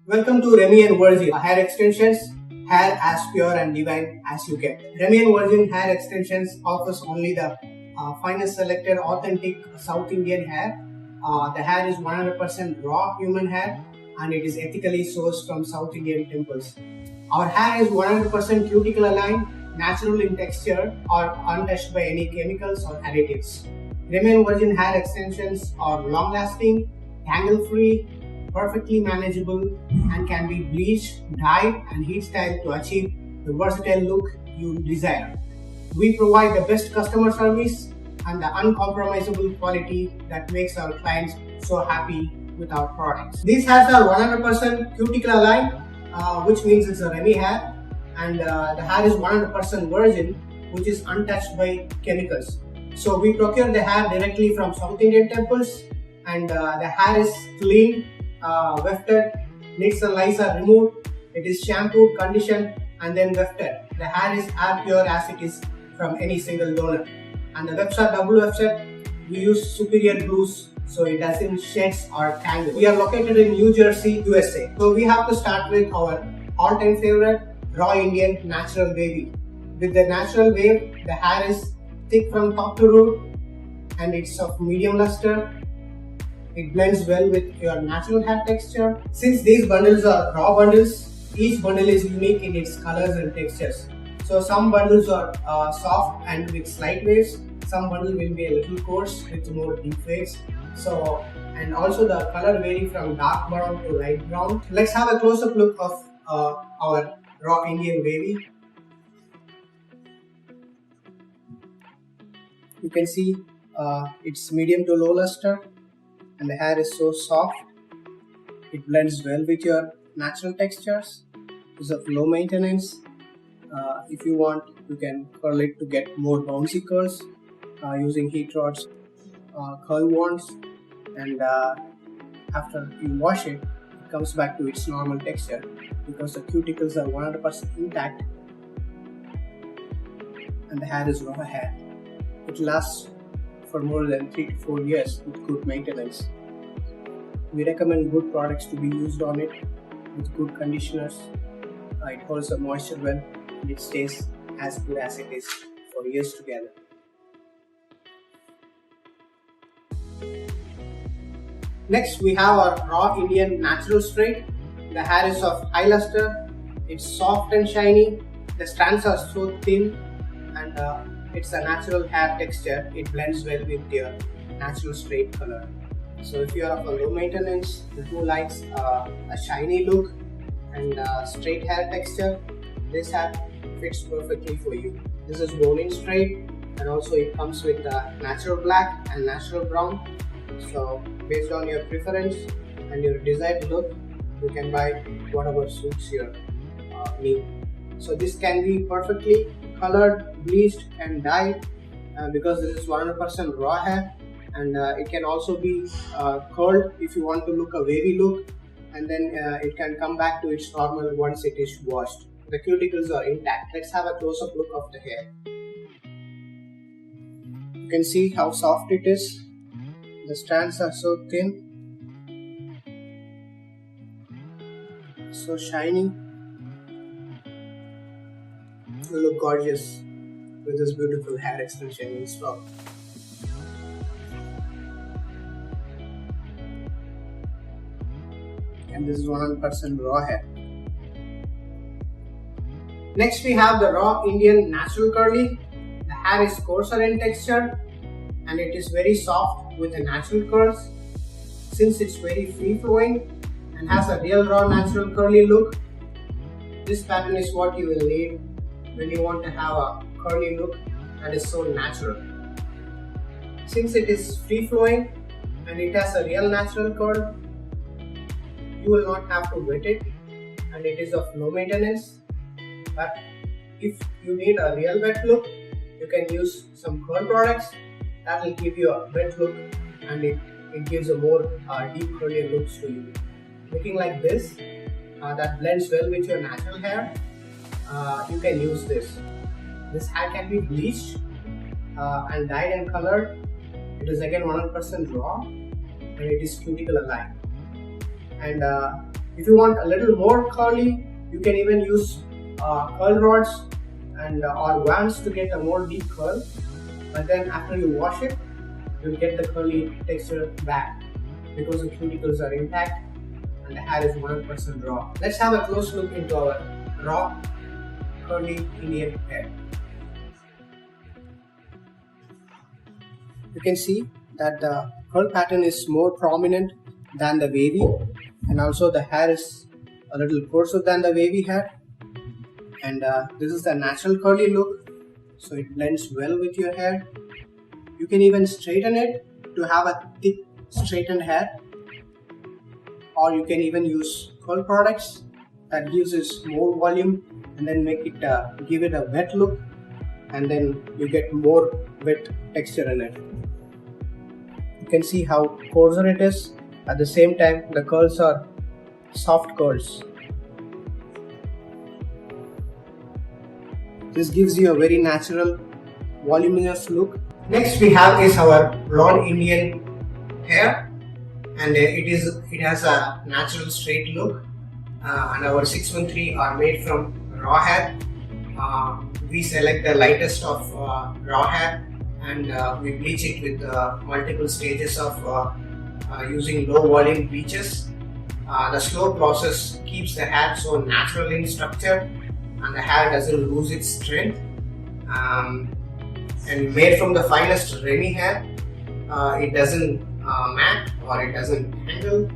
Welcome to Remy and Virgin Hair Extensions, hair as pure and divine as you get. Remy and Virgin Hair Extensions offers only the finest selected authentic South Indian hair. The hair is 100% raw human hair and it is ethically sourced from South Indian temples. Our hair is 100% cuticle aligned, natural in texture or untouched by any chemicals or additives. Remy and Virgin Hair Extensions are long lasting, tangle free, perfectly manageable and can be bleached, dyed and heat styled to achieve the versatile look you desire. We provide the best customer service and the uncompromisable quality that makes our clients so happy with our products. These hairs are 100% cuticle aligned, which means it's a Remy hair, and the hair is 100% virgin, which is untouched by chemicals. So we procure the hair directly from South Indian temples, and the hair is cleaned, wefted, nits and lice are removed, it is shampooed, conditioned and then wefted. The hair is as pure as it is from any single donor. And the wefts are double wefted. We use superior glues so it doesn't sheds or tangle. We are located in New Jersey, USA. So we have to start with our all-time favorite, raw Indian natural wavy. With the natural wave, the hair is thick from top to root and it's of medium luster. It blends well with your natural hair texture. Since these bundles are raw bundles, each bundle is unique in its colors and textures. So some bundles are soft and with slight waves. Some bundle will be a little coarse with more deep waves. And also the color vary from dark brown to light brown. Let's have a close-up look of our raw Indian wavy. You can see it's medium to low luster. And the hair is so soft, it blends well with your natural textures. It's of low maintenance. If you want, you can curl it to get more bouncy curls using heat rods, curl wands, and after you wash it, it comes back to its normal texture because the cuticles are 100% intact and the hair is raw hair. It lasts for more than 3 to 4 years with good maintenance. We recommend good products to be used on it with good conditioners. It holds the moisture well and it stays as good as it is for years together. Next we have our raw Indian natural straight. The hair is of high luster, it's soft and shiny, the strands are so thin and it's a natural hair texture. It blends well with your natural straight color. So if you are of a low maintenance, who likes a shiny look and straight hair texture, this hair fits perfectly for you. This is bone-in straight and also it comes with natural black and natural brown. So based on your preference and your desired look, you can buy whatever suits your need. So this can be perfectly colored, bleached and dyed because this is 100% raw hair, and it can also be curled if you want to look a wavy look, and then it can come back to its normal once it is washed. The cuticles are intact. Let's have a close-up look of the hair. You can see how soft it is. The strands are so thin, so shiny. You look gorgeous with this beautiful hair extension installed. And this is 100% raw hair. Next we have the raw Indian natural curly. The hair is coarser in texture and it is very soft with the natural curls. Since it's very free flowing and has a real raw natural curly look, this pattern is what you will need when you want to have a curly look that is so natural. Since it is free flowing and it has a real natural curl, you will not have to wet it and it is of low maintenance. But if you need a real wet look, you can use some curl products that will give you a wet look and it gives a more deep curly looks to you. Looking like this, that blends well with your natural hair, you can use this. This hair can be bleached and dyed and colored. It is again 100% raw and it is cuticle aligned. And If you want a little more curly, you can even use curl rods and or wands to get a more deep curl. But then after you wash it, you'll get the curly texture back because the cuticles are intact and the hair is 100% raw. Let's have a close look into our raw curly Indian hair. You can see that the curl pattern is more prominent than the wavy, and also the hair is a little coarser than the wavy hair, and this is the natural curly look, so it blends well with your hair. You can even straighten it to have a thick straightened hair, or you can even use curl products that gives us more volume and then make it give it a wet look, and then you get more wet texture in it. You can see how coarser it is. At the same time, the curls are soft curls. This gives you a very natural, voluminous look. Next we have is our blonde Indian hair, and it has a natural straight look. And our 613 are made from raw hair. We select the lightest of raw hair, and we bleach it with multiple stages of using low volume bleaches. The slow process keeps the hair so natural in structure, and the hair doesn't lose its strength. And made from the finest Remy hair, it doesn't mat or it doesn't tangle,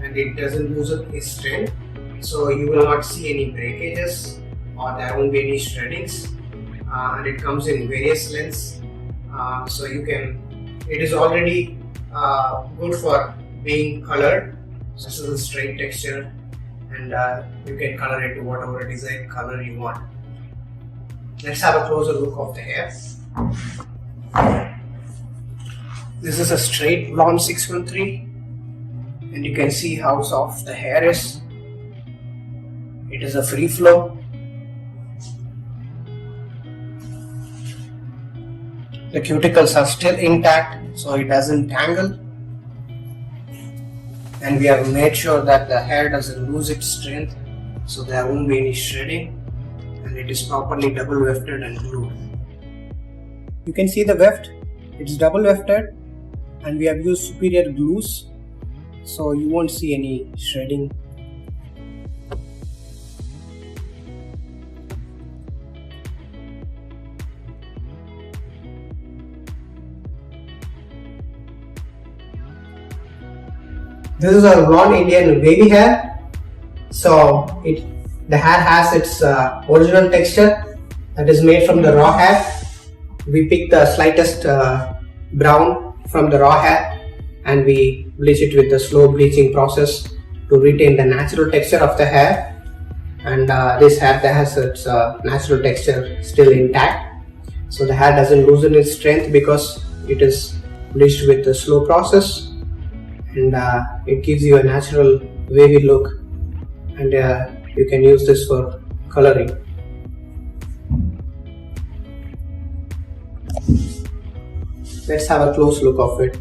and it doesn't lose its strength. So you will not see any breakages, or there won't be any shreddings. And it comes in various lengths, so you can. It is already good for being colored. This is a straight texture, and you can color it to whatever desired color you want. Let's have a closer look of the hair. This is a straight blonde 613, and you can see how soft the hair is. It is a free flow. The cuticles are still intact, so it doesn't tangle, and we have made sure that the hair doesn't lose its strength, so there won't be any shredding, and it is properly double wefted and glued. You can see the weft, it's double wefted, and we have used superior glues, so you won't see any shredding. This is our blonde Indian wavy hair. So the hair has its original texture that is made from the raw hair. We pick the slightest brown from the raw hair, and we bleach it with the slow bleaching process to retain the natural texture of the hair. And this hair that has its natural texture still intact. So the hair doesn't loosen its strength because it is bleached with the slow process. And it gives you a natural wavy look, and you can use this for coloring. Let's have a close look of it.